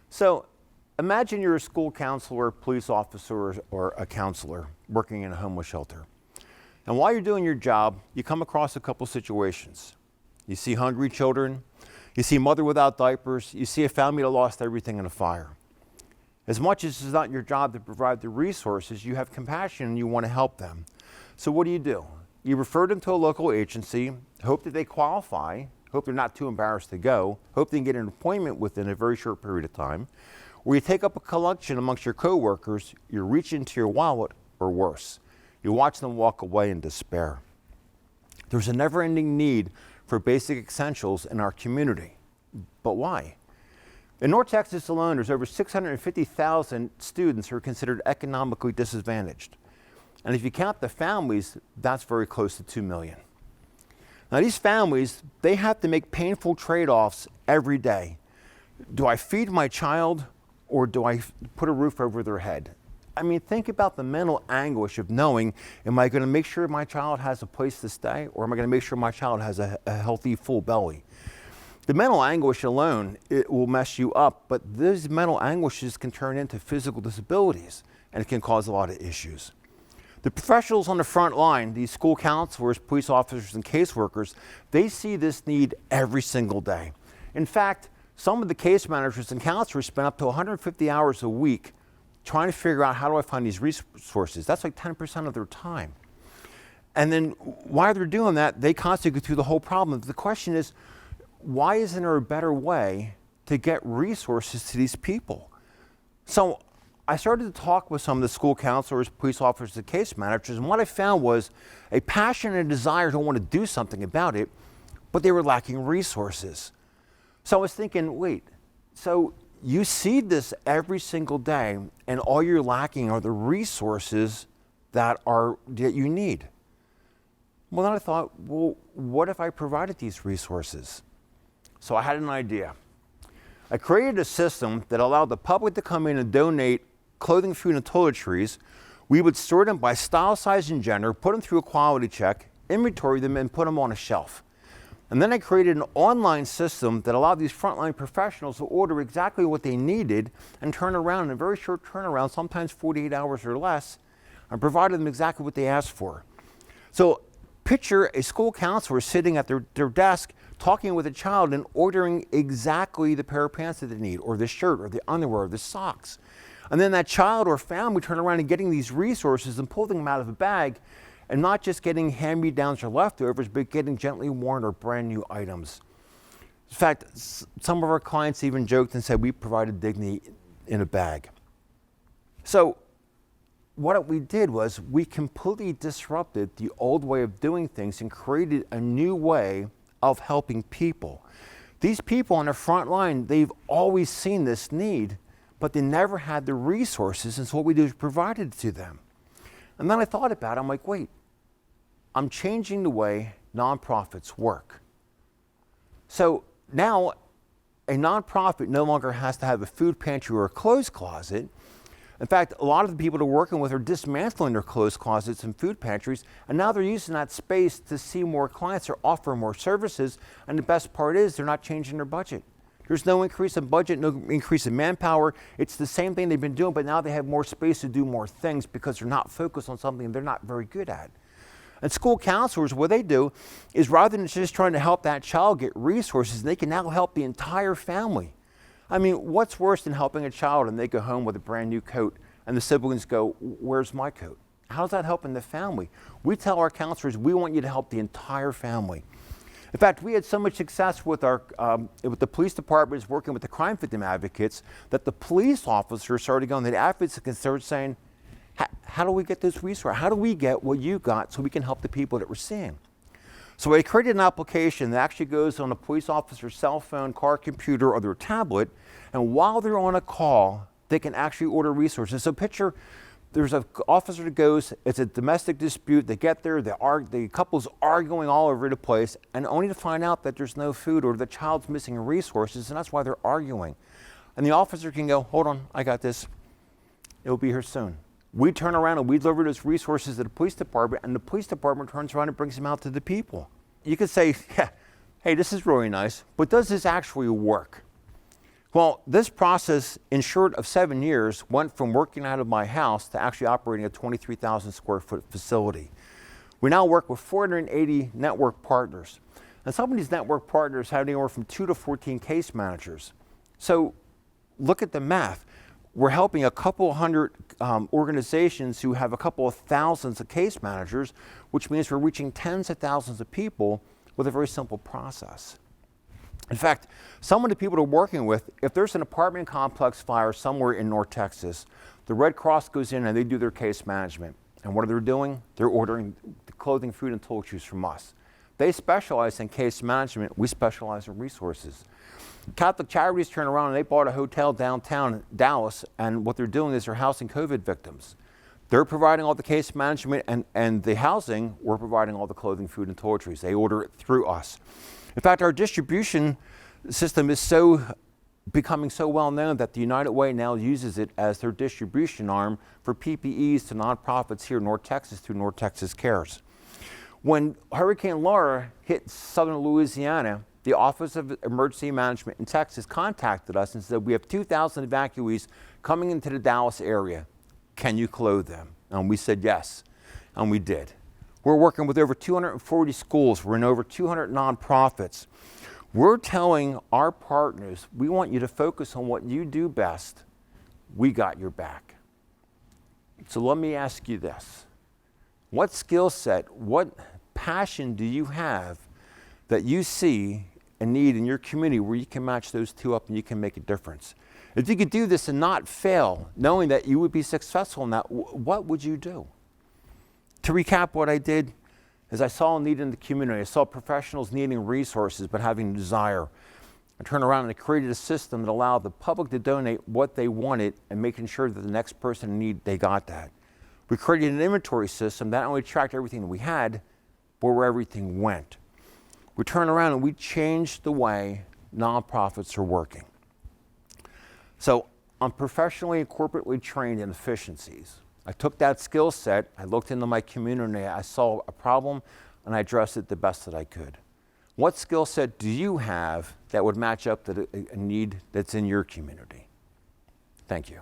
So imagine you're a school counselor, police officer, or a counselor working in a homeless shelter. And while you're doing your job, you come across a couple situations. You see hungry children, you see mother without diapers, you see a family that lost everything in a fire. As much as it's not your job to provide the resources, you have compassion and you want to help them. So what do? You refer them to a local agency, hope that they qualify, hope they're not too embarrassed to go, hope they can get an appointment within a very short period of time, or you take up a collection amongst your coworkers, you reach into your wallet, or worse, you watch them walk away in despair. There's a never-ending need for basic essentials in our community. But why? In North Texas alone, there's over 650,000 students who are considered economically disadvantaged. And if you count the families, that's very close to 2 million. Now these families, they have to make painful trade-offs every day. Do I feed my child or do I put a roof over their head? I mean, think about the mental anguish of knowing, am I going to make sure my child has a place to stay, or am I going to make sure my child has a healthy, full belly? The mental anguish alone, it will mess you up, but these mental anguishes can turn into physical disabilities, and it can cause a lot of issues. The professionals on the front line, these school counselors, police officers, and caseworkers, they see this need every single day. In fact, some of the case managers and counselors spend up to 150 hours a week trying to figure out, how do I find these resources? That's like 10% of their time. And then while they're doing that, they constantly go through the whole problem. The question is, why isn't there a better way to get resources to these people? So I started to talk with some of the school counselors, police officers, and case managers, and what I found was a passion and a desire to want to do something about it, but they were lacking resources. So I was thinking, wait, so you see this every single day, and all you're lacking are the resources that you need. Well, then I thought, well, what if I provided these resources? So I had an idea. I created a system that allowed the public to come in and donate clothing, food, and toiletries. We would sort them by style, size, and gender, put them through a quality check, inventory them, and put them on a shelf. And then I created an online system that allowed these frontline professionals to order exactly what they needed and turn around in a very short turnaround, sometimes 48 hours or less, and provided them exactly what they asked for. So picture a school counselor sitting at their desk talking with a child and ordering exactly the pair of pants that they need, or the shirt, or the underwear, or the socks. And then that child or family turn around and getting these resources and pulling them out of a bag, and not just getting hand-me-downs or leftovers, but getting gently worn or brand new items. In fact, some of our clients even joked and said we provided dignity in a bag. So what we did was we completely disrupted the old way of doing things and created a new way of helping people. These people on the front line, they've always seen this need, but they never had the resources, and so what we do is provide it to them. And then I thought about it, I'm like, wait, I'm changing the way nonprofits work. So now a nonprofit no longer has to have a food pantry or a clothes closet. In fact, a lot of the people they're working with are dismantling their clothes closets and food pantries, and now they're using that space to see more clients or offer more services, and the best part is they're not changing their budget. There's no increase in budget, no increase in manpower. It's the same thing they've been doing, but now they have more space to do more things because they're not focused on something they're not very good at. And school counselors, what they do is, rather than just trying to help that child get resources, they can now help the entire family. I mean, what's worse than helping a child and they go home with a brand new coat and the siblings go, where's my coat? How's that helping the family? We tell our counselors, we want you to help the entire family. In fact, we had so much success with the police departments working with the crime victim advocates that the police officers started going to the advocates and started saying, how do we get this resource? How do we get what you got so we can help the people that we're seeing? So I created an application that actually goes on a police officer's cell phone, car, computer, or their tablet, and while they're on a call, they can actually order resources. So picture, there's an officer that goes, it's a domestic dispute, they get there, the couple's arguing all over the place, and only to find out that there's no food or the child's missing resources, and that's why they're arguing. And the officer can go, hold on, I got this. It'll be here soon. We turn around and we deliver those resources to the police department, and the police department turns around and brings them out to the people. You could say, yeah, hey, this is really nice, but does this actually work? Well, this process, in short of 7 years, went from working out of my house to actually operating a 23,000 square foot facility. We now work with 480 network partners. And some of these network partners have anywhere from 2 to 14 case managers. So look at the math. We're helping a couple hundred organizations who have a couple of thousands of case managers, which means we're reaching tens of thousands of people with a very simple process. In fact, some of the people we're working with, if there's an apartment complex fire somewhere in North Texas, the Red Cross goes in and they do their case management. And what are they doing? They're ordering the clothing, food, and toiletries from us. They specialize in case management. We specialize in resources. Catholic Charities turned around and they bought a hotel downtown Dallas, and what they're doing is they're housing COVID victims. They're providing all the case management and the housing. We're providing all the clothing, food, and toiletries. They order it through us. In fact, our distribution system is becoming so well known that the United Way now uses it as their distribution arm for PPEs to nonprofits here in North Texas through North Texas Cares. When Hurricane Laura hit southern Louisiana, the Office of Emergency Management in Texas contacted us and said, we have 2,000 evacuees coming into the Dallas area. Can you clothe them? And we said yes, and we did. We're working with over 240 schools. We're in over 200 nonprofits. We're telling our partners, we want you to focus on what you do best. We got your back. So let me ask you this. What skill set, what passion do you have that you see a need in your community where you can match those two up and you can make a difference? If you could do this and not fail, knowing that you would be successful in that, what would you do? To recap what I did, is I saw a need in the community. I saw professionals needing resources but having a desire. I turned around and I created a system that allowed the public to donate what they wanted and making sure that the next person in need, they got that. We created an inventory system that not only tracked everything that we had, but where everything went. We turned around and we changed the way nonprofits are working. So I'm professionally and corporately trained in efficiencies. I took that skill set, I looked into my community, I saw a problem, and I addressed it the best that I could. What skill set do you have that would match up to a need that's in your community? Thank you.